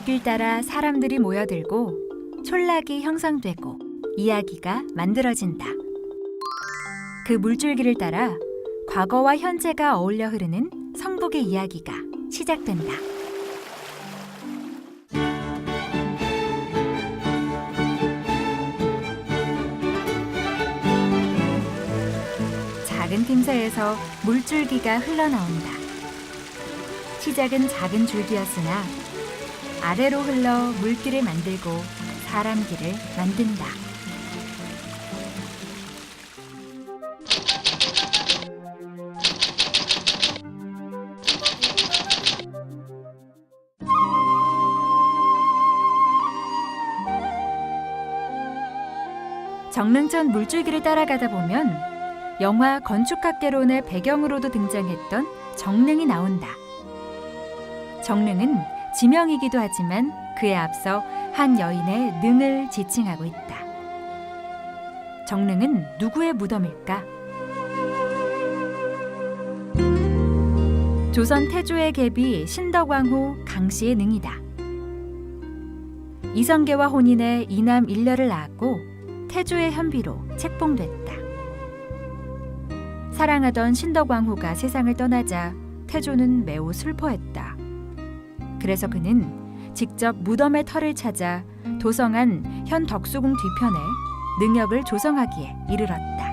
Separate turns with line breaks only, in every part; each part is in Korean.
물길 따라 사람들이 모여들고 촌락이 형성되고 이야기가 만들어진다. 그 물줄기를 따라 과거와 현재가 어울려 흐르는 성북의 이야기가 시작된다. 작은 틈새에서 물줄기가 흘러나온다. 시작은 작은 줄기였으나 아래로 흘러 물길을 만들고 사람길을 만든다. 정릉천 물줄기를 따라가다 보면 영화 건축학개론의 배경으로도 등장했던 정릉이 나온다. 정릉은 지명이기도 하지만 그에 앞서 한 여인의 능을 지칭하고 있다. 정릉은 누구의 무덤일까? 조선 태조의 계비 신덕왕후 강씨의 능이다. 이성계와 혼인해 이남 일녀를 낳았고 태조의 현비로 책봉됐다. 사랑하던 신덕왕후가 세상을 떠나자 태조는 매우 슬퍼했다. 그래서 그는 직접 무덤의 터를 찾아 도성한 현 덕수궁 뒤편에 능역을 조성하기에 이르렀다.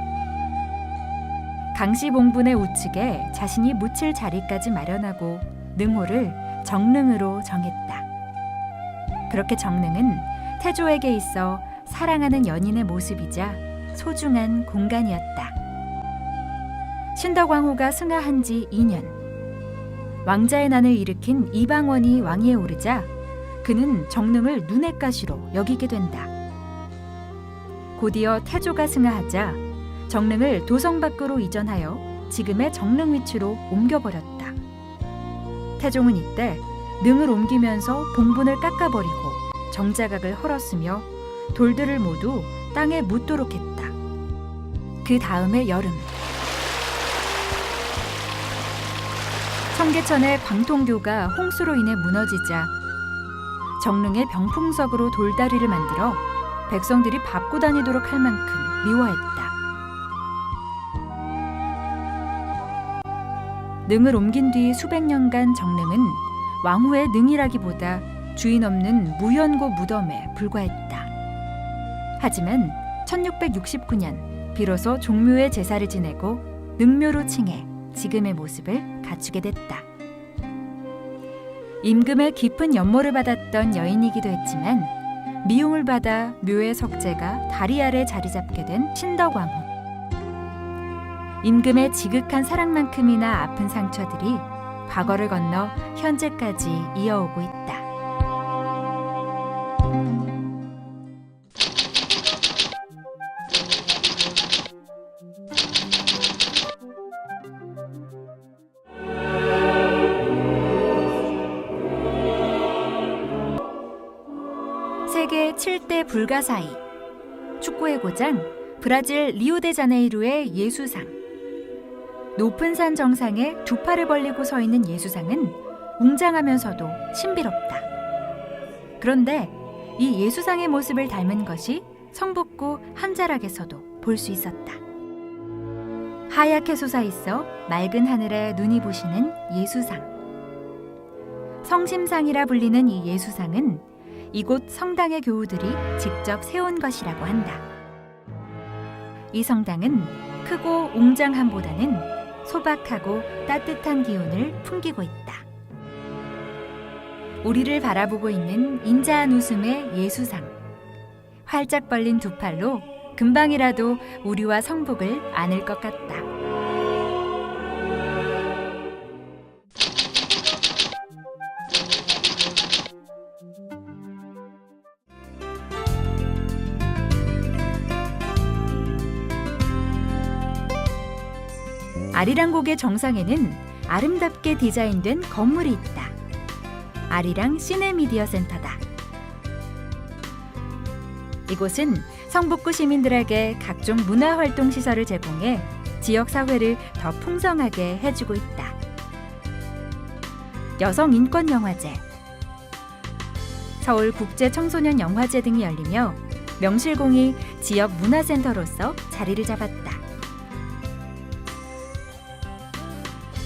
강씨 봉분의 우측에 자신이 묻힐 자리까지 마련하고 능호를 정릉으로 정했다. 그렇게 정릉은 태조에게 있어 사랑하는 연인의 모습이자 소중한 공간이었다. 신덕왕후가 승하한 지 2년, 왕자의 난을 일으킨 이방원이 왕위에 오르자 그는 정릉을 눈의 가시로 여기게 된다. 곧이어 태조가 승하하자 정릉을 도성 밖으로 이전하여 지금의 정릉 위치로 옮겨버렸다. 태종은 이때 능을 옮기면서 봉분을 깎아버리고 정자각을 헐었으며 돌들을 모두 땅에 묻도록 했다. 그 다음의 여름, 청계천의 광통교가 홍수로 인해 무너지자 정릉의 병풍석으로 돌다리를 만들어 백성들이 밟고 다니도록 할 만큼 미워했다. 능을 옮긴 뒤 수백 년간 정릉은 왕후의 능이라기보다 주인 없는 무연고 무덤에 불과했다. 하지만 1669년 비로소 종묘의 제사를 지내고 능묘로 칭해 지금의 모습을 갖추게 됐다. 임금의 깊은 연모를 받았던 여인이기도 했지만 미움을 받아 묘의 석재가 다리 아래 자리 잡게 된 신덕왕후. 임금의 지극한 사랑만큼이나 아픈 상처들이 과거를 건너 현재까지 이어오고 있다. 세계 7대 불가사의, 축구의 고장 브라질 리오데자네이루의 예수상. 높은 산 정상에 두 팔을 벌리고 서 있는 예수상은 웅장하면서도 신비롭다. 그런데 이 예수상의 모습을 닮은 것이 성북구 한자락에서도 볼 수 있었다. 하얗게 솟아있어 맑은 하늘에 눈이 부시는 예수상. 성심상이라 불리는 이 예수상은 이곳 성당의 교우들이 직접 세운 것이라고 한다. 이 성당은 크고 웅장함보다는 소박하고 따뜻한 기운을 풍기고 있다. 우리를 바라보고 있는 인자한 웃음의 예수상. 활짝 벌린 두 팔로 금방이라도 우리와 성북을 안을 것 같다. 아리랑곡의 정상에는 아름답게 디자인된 건물이 있다. 아리랑 시내미디어 센터다. 이곳은 성북구 시민들에게 각종 문화활동 시설을 제공해 지역 사회를 더 풍성하게 해주고 있다. 여성 인권 영화제, 서울 국제 청소년 영화제 등이 열리며 명실공히 지역 문화센터로서 자리를 잡았다.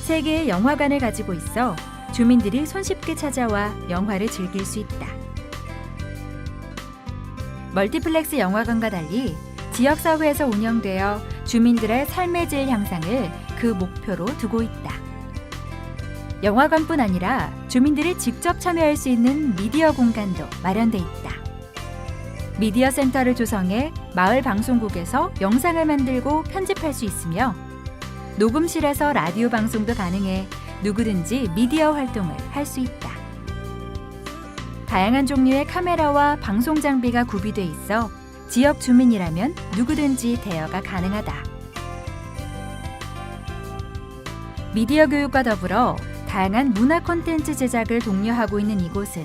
3개의 영화관을 가지고 있어 주민들이 손쉽게 찾아와 영화를 즐길 수 있다. 멀티플렉스 영화관과 달리 지역사회에서 운영되어 주민들의 삶의 질 향상을 그 목표로 두고 있다. 영화관뿐 아니라 주민들이 직접 참여할 수 있는 미디어 공간도 마련돼 있다. 미디어 센터를 조성해 마을 방송국에서 영상을 만들고 편집할 수 있으며 녹음실에서 라디오 방송도 가능해 누구든지 미디어 활동을 할 수 있다. 다양한 종류의 카메라와 방송 장비가 구비돼 있어 지역 주민이라면 누구든지 대여가 가능하다. 미디어 교육과 더불어 다양한 문화 콘텐츠 제작을 독려하고 있는 이곳은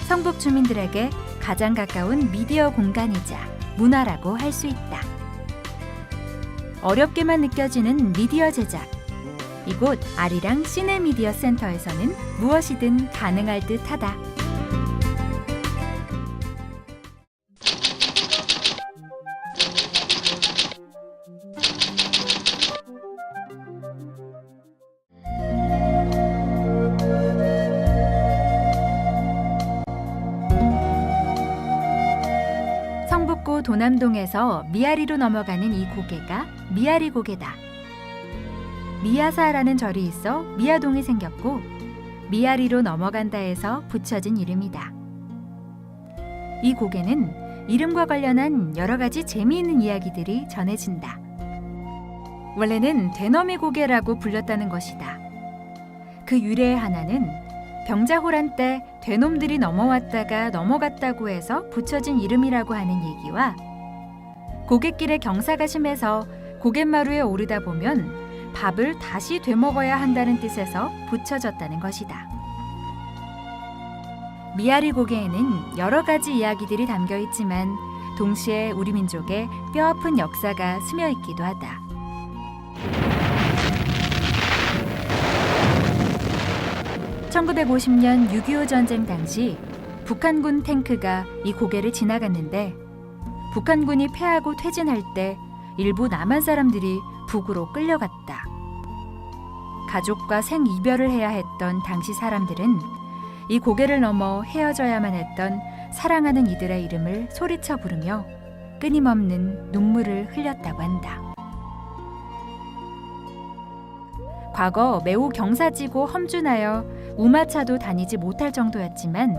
성북 주민들에게 가장 가까운 미디어 공간이자 문화라고 할 수 있다. 어렵게만 느껴지는 미디어 제작. 이곳 아리랑 시네미디어 센터에서는 무엇이든 가능할 듯하다. 성북구 도남동에서 미아리로 넘어가는 이 고개가 미아리 고개다. 미아사라는 절이 있어 미아동이 생겼고 미아리로 넘어간다에서 붙여진 이름이다. 이 고개는 이름과 관련한 여러 가지 재미있는 이야기들이 전해진다. 원래는 되너미 고개라고 불렸다는 것이다. 그 유래의 하나는 병자호란 때 되놈들이 넘어왔다가 넘어갔다고 해서 붙여진 이름이라고 하는 얘기와 고갯길에 경사가 심해서 고갯마루에 오르다 보면 밥을 다시 되먹어야 한다는 뜻에서 붙여졌다는 것이다. 미아리 고개에는 여러 가지 이야기들이 담겨 있지만 동시에 우리 민족의 뼈아픈 역사가 스며 있기도 하다. (1950년) 6.25 전쟁 당시 북한군 탱크가 이 고개를 지나갔는데 북한군이 패하고 퇴진할 때 일부 남한 사람들이 북으로 끌려갔다. 가족과 생이별을 해야 했던 당시 사람들은 이 고개를 넘어 헤어져야만 했던 사랑하는 이들의 이름을 소리쳐 부르며 끊임없는 눈물을 흘렸다고 한다. 과거 매우 경사지고 험준하여 우마차도 다니지 못할 정도였지만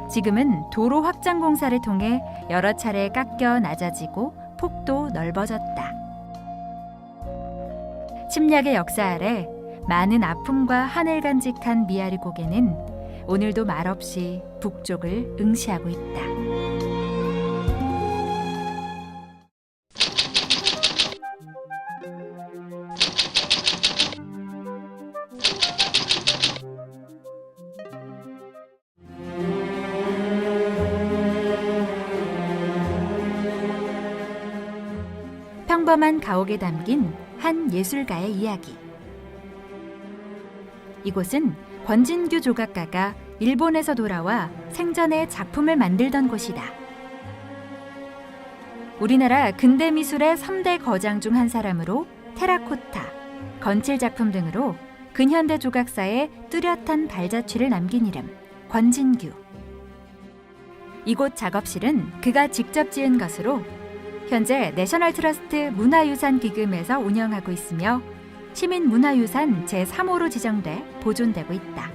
지금은 도로 확장 공사를 통해 여러 차례 깎여 낮아지고 폭도 넓어졌다. 침략의 역사 아래 많은 아픔과 한을 간직한 미아리 고개는 오늘도 말없이 북쪽을 응시하고 있다. 평범한 가옥에 담긴 한 예술가의 이야기. 이곳은 권진규 조각가가 일본에서 돌아와 생전에 작품을 만들던 곳이다. 우리나라 근대 미술의 3대 거장 중 한 사람으로 테라코타, 건칠 작품 등으로 근현대 조각사의 뚜렷한 발자취를 남긴 이름, 권진규. 이곳 작업실은 그가 직접 지은 것으로 현재 내셔널 트러스트 문화유산 기금에서 운영하고 있으며 시민문화유산 제3호로 지정돼 보존되고 있다.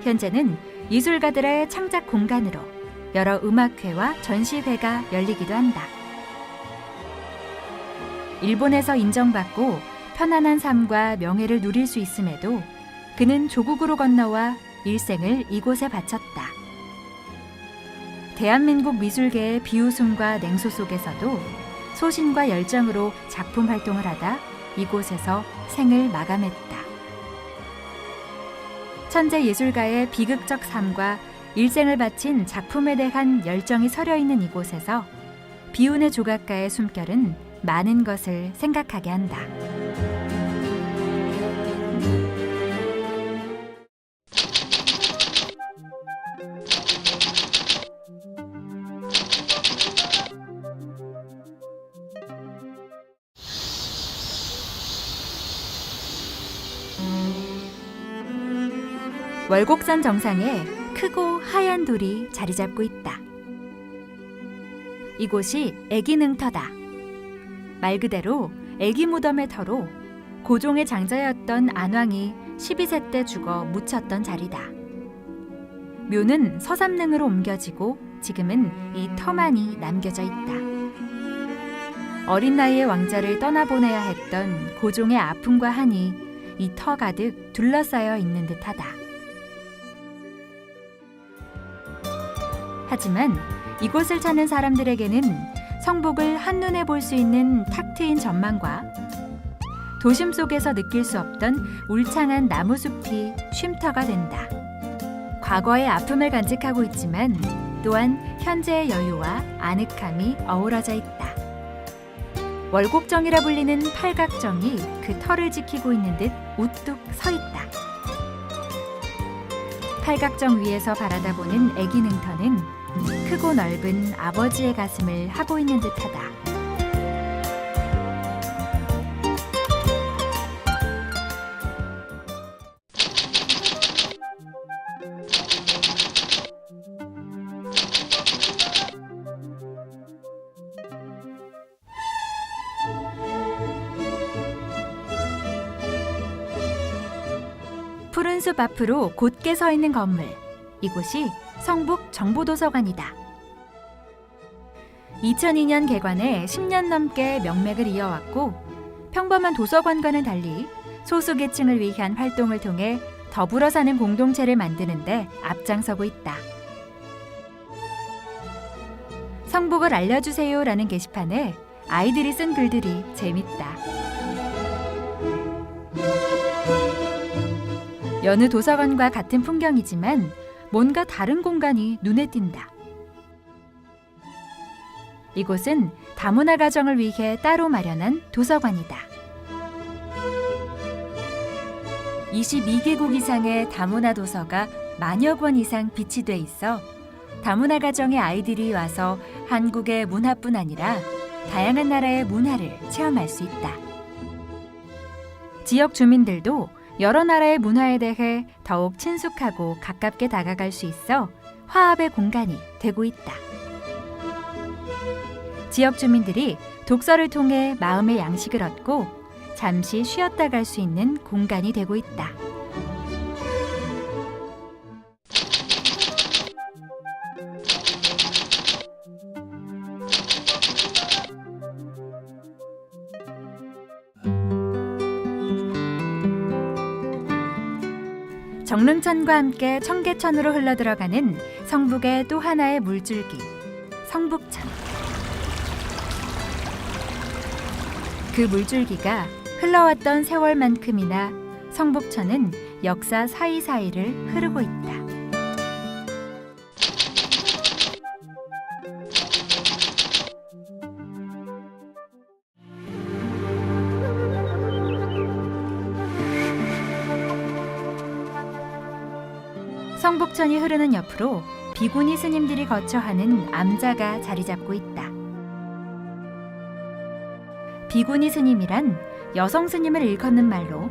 현재는 예술가들의 창작 공간으로 여러 음악회와 전시회가 열리기도 한다. 일본에서 인정받고 편안한 삶과 명예를 누릴 수 있음에도 그는 조국으로 건너와 일생을 이곳에 바쳤다. 대한민국 미술계의 비웃음과 냉소 속에서도 소신과 열정으로 작품 활동을 하다 이곳에서 생을 마감했다. 천재 예술가의 비극적 삶과 일생을 바친 작품에 대한 열정이 서려 있는 이곳에서 비운의 조각가의 숨결은 많은 것을 생각하게 한다. 월곡산 정상에 크고 하얀 돌이 자리 잡고 있다. 이곳이 애기능터다. 말 그대로 애기 무덤의 터로 고종의 장자였던 안왕이 12세 때 죽어 묻혔던 자리다. 묘는 서삼릉으로 옮겨지고 지금은 이 터만이 남겨져 있다. 어린 나이에 왕자를 떠나보내야 했던 고종의 아픔과 한이 이 터 가득 둘러싸여 있는 듯하다. 하지만 이곳을 찾는 사람들에게는 성북을 한눈에 볼 수 있는 탁 트인 전망과 도심 속에서 느낄 수 없던 울창한 나무숲이 쉼터가 된다. 과거의 아픔을 간직하고 있지만 또한 현재의 여유와 아늑함이 어우러져 있다. 월곡정이라 불리는 팔각정이 그 터를 지키고 있는 듯 우뚝 서 있다. 팔각정 위에서 바라다보는 애기능터는 크고 넓은 아버지의 가슴을 하고 있는 듯하다. 푸른 숲 앞으로 곧게 서 있는 건물, 이곳이 성북 정보도서관이다. 2002년 개관해 10년 넘게 명맥을 이어왔고 평범한 도서관과는 달리 소수계층을 위한 활동을 통해 더불어 사는 공동체를 만드는 데 앞장서고 있다. 성북을 알려주세요라는 게시판에 아이들이 쓴 글들이 재밌다. 여느 도서관과 같은 풍경이지만 뭔가 다른 공간이 눈에 띈다. 이곳은 다문화 가정을 위해 따로 마련한 도서관이다. 22개국 이상의 다문화 도서가 만여 권 이상 비치돼 있어 다문화 가정의 아이들이 와서 한국의 문화뿐 아니라 다양한 나라의 문화를 체험할 수 있다. 지역 주민들도 여러 나라의 문화에 대해 더욱 친숙하고 가깝게 다가갈 수 있어 화합의 공간이 되고 있다. 지역 주민들이 독서를 통해 마음의 양식을 얻고 잠시 쉬었다 갈 수 있는 공간이 되고 있다. 정릉천과 함께 청계천으로 흘러들어가는 성북의 또 하나의 물줄기, 성북천. 그 물줄기가 흘러왔던 세월만큼이나 성북천은 역사 사이사이를 흐르고 있다. 성북천이 흐르는 옆으로 비구니 스님들이 거처하는 암자가 자리 잡고 있다. 비구니 스님이란 여성 스님을 일컫는 말로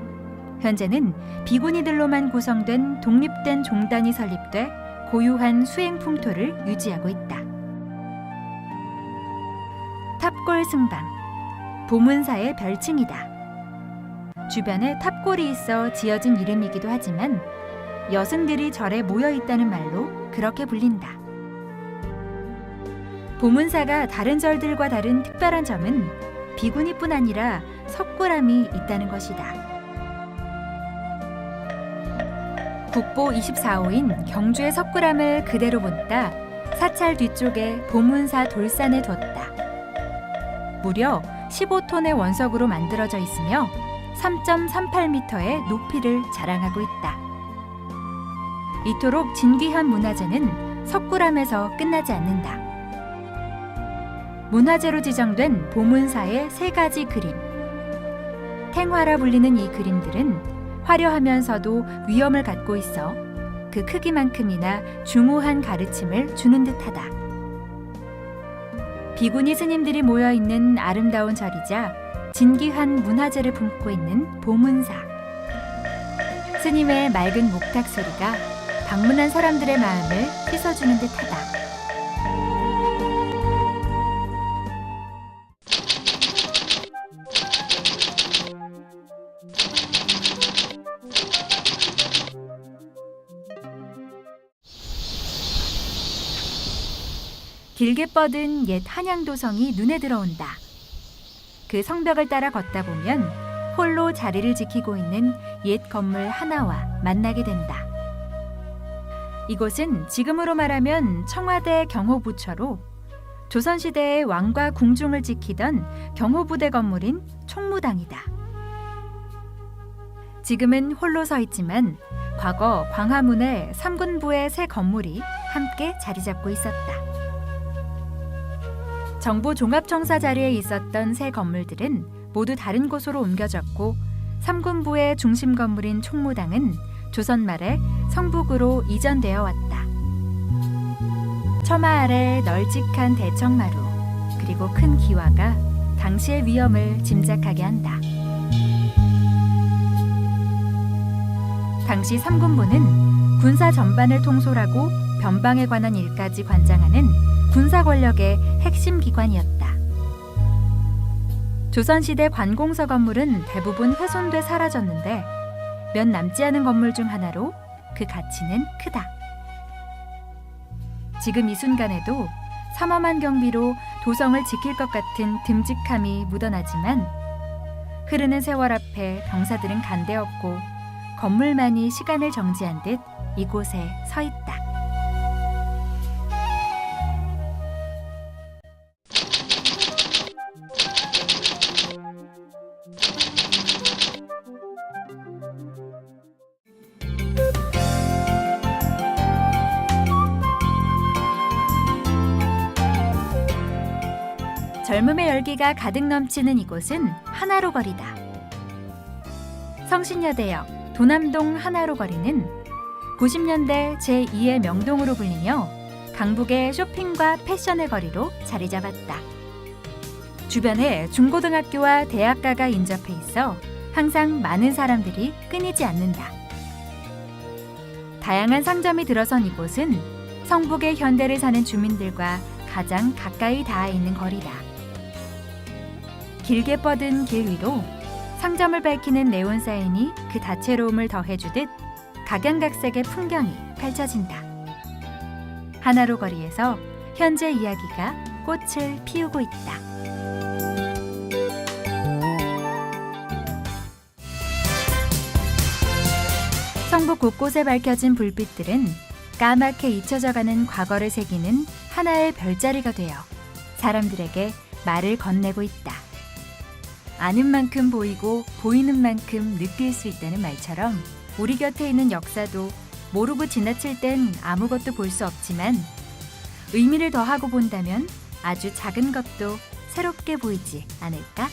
현재는 비구니들로만 구성된 독립된 종단이 설립돼 고유한 수행 풍토를 유지하고 있다. 탑골 승방, 보문사의 별칭이다. 주변에 탑골이 있어 지어진 이름이기도 하지만 여승들이 절에 모여 있다는 말로 그렇게 불린다. 보문사가 다른 절들과 다른 특별한 점은 비구니뿐 아니라 석굴암이 있다는 것이다. 국보 24호인 경주의 석굴암을 그대로 본따 사찰 뒤쪽에 보문사 돌산에 뒀다. 무려 15톤의 원석으로 만들어져 있으며 3.38m의 높이를 자랑하고 있다. 이토록 진귀한 문화재는 석굴암에서 끝나지 않는다. 문화재로 지정된 보문사의 3가지 그림. 탱화라 불리는 이 그림들은 화려하면서도 위엄을 갖고 있어 그 크기만큼이나 중후한 가르침을 주는 듯하다. 비구니 스님들이 모여있는 아름다운 절이자 진귀한 문화재를 품고 있는 보문사. 스님의 맑은 목탁 소리가 방문한 사람들의 마음을 씻어주는 듯하다. 길게 뻗은 옛 한양도성이 눈에 들어온다. 그 성벽을 따라 걷다 보면 홀로 자리를 지키고 있는 옛 건물 하나와 만나게 된다. 이곳은 지금으로 말하면 청와대 경호부처로 조선시대의 왕과 궁중을 지키던 경호부대 건물인 총무당이다. 지금은 홀로 서 있지만 과거 광화문에 삼군부의 새 건물이 함께 자리 잡고 있었다. 정부 종합청사 자리에 있었던 새 건물들은 모두 다른 곳으로 옮겨졌고 삼군부의 중심 건물인 총무당은 조선 말에 성북으로 이전되어 왔다. 처마 아래 널찍한 대청마루 그리고 큰 기와가 당시의 위험을 짐작하게 한다. 당시 삼군부는 군사 전반을 통솔하고 변방에 관한 일까지 관장하는 군사 권력의 핵심 기관이었다. 조선시대 관공서 건물은 대부분 훼손돼 사라졌는데 몇 남지 않은 건물 중 하나로 그 가치는 크다. 지금 이 순간에도 삼엄한 경비로 도성을 지킬 것 같은 듬직함이 묻어나지만 흐르는 세월 앞에 병사들은 간대없고 건물만이 시간을 정지한 듯 이곳에 서 있다. 젊음의 열기가 가득 넘치는 이곳은 하나로 거리다. 성신여대역 도남동 하나로 거리는 90년대 제2의 명동으로 불리며 강북의 쇼핑과 패션의 거리로 자리 잡았다. 주변에 중고등학교와 대학가가 인접해 있어 항상 많은 사람들이 끊이지 않는다. 다양한 상점이 들어선 이곳은 성북의 현대를 사는 주민들과 가장 가까이 닿아 있는 거리다. 길게 뻗은 길 위로 상점을 밝히는 네온 사인이 그 다채로움을 더해주듯 각양각색의 풍경이 펼쳐진다. 하나로 거리에서 현재 이야기가 꽃을 피우고 있다. 성북 곳곳에 밝혀진 불빛들은 까맣게 잊혀져가는 과거를 새기는 하나의 별자리가 되어 사람들에게 말을 건네고 있다. 아는 만큼 보이고 보이는 만큼 느낄 수 있다는 말처럼 우리 곁에 있는 역사도 모르고 지나칠 땐 아무것도 볼 수 없지만 의미를 더하고 본다면 아주 작은 것도 새롭게 보이지 않을까?